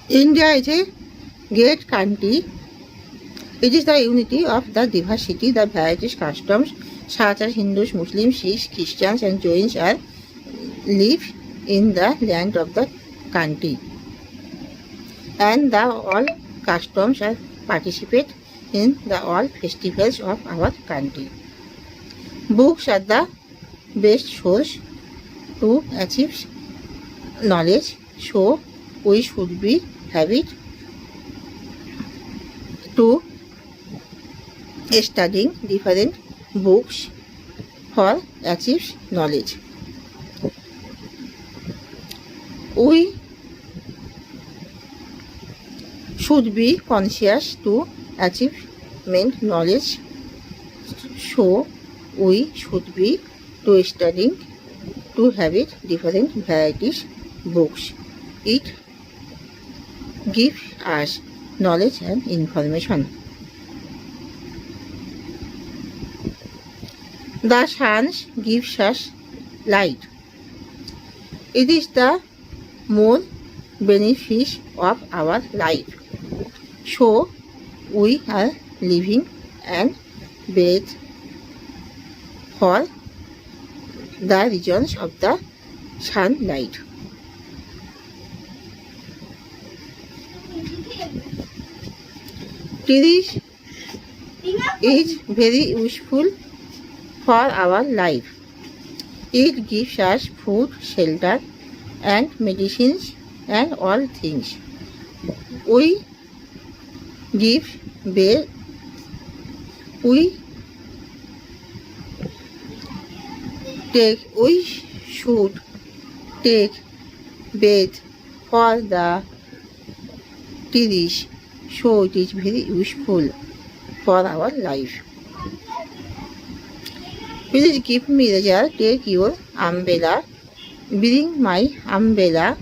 India is a great country. It is the unity of the diversity, the varieties customs such as Hindus, Muslims, Sikhs, Christians and Jains are live in the land of the country. And the all customs are participate in the all festivals of our country. Books are the best source to achieve knowledge, so we should be have it to studying different books for achieve knowledge. We should be conscious to achievement knowledge, so we should be to studying to have it different varieties books. It gives us knowledge and information. The sun gives us light. It is the more benefit of our life. So we are living and breathe for the reasons of the sunlight. Trees is very useful for our life. It gives us food, shelter and medicines and all things. We give bath. We should take bath for the trees, so it is very useful for our life. Please give me the jar, take your umbrella, bring my umbrella.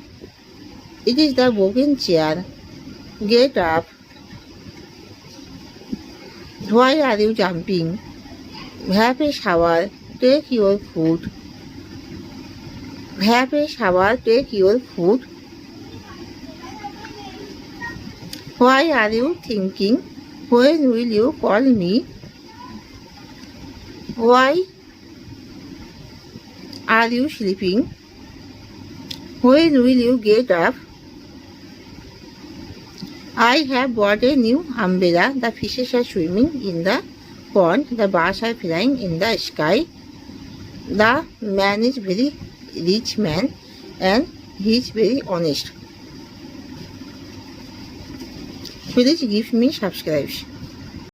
It is the broken chair. Get up. Why are you jumping? Have a shower, take your food. Have a shower, take your food. Why are you thinking? When will you call me? Why are you sleeping? When will you get up? I have bought a new umbrella. The fishes are swimming in the pond. The birds are flying in the sky. The man is very rich man and he is very honest. Please give me subscribe.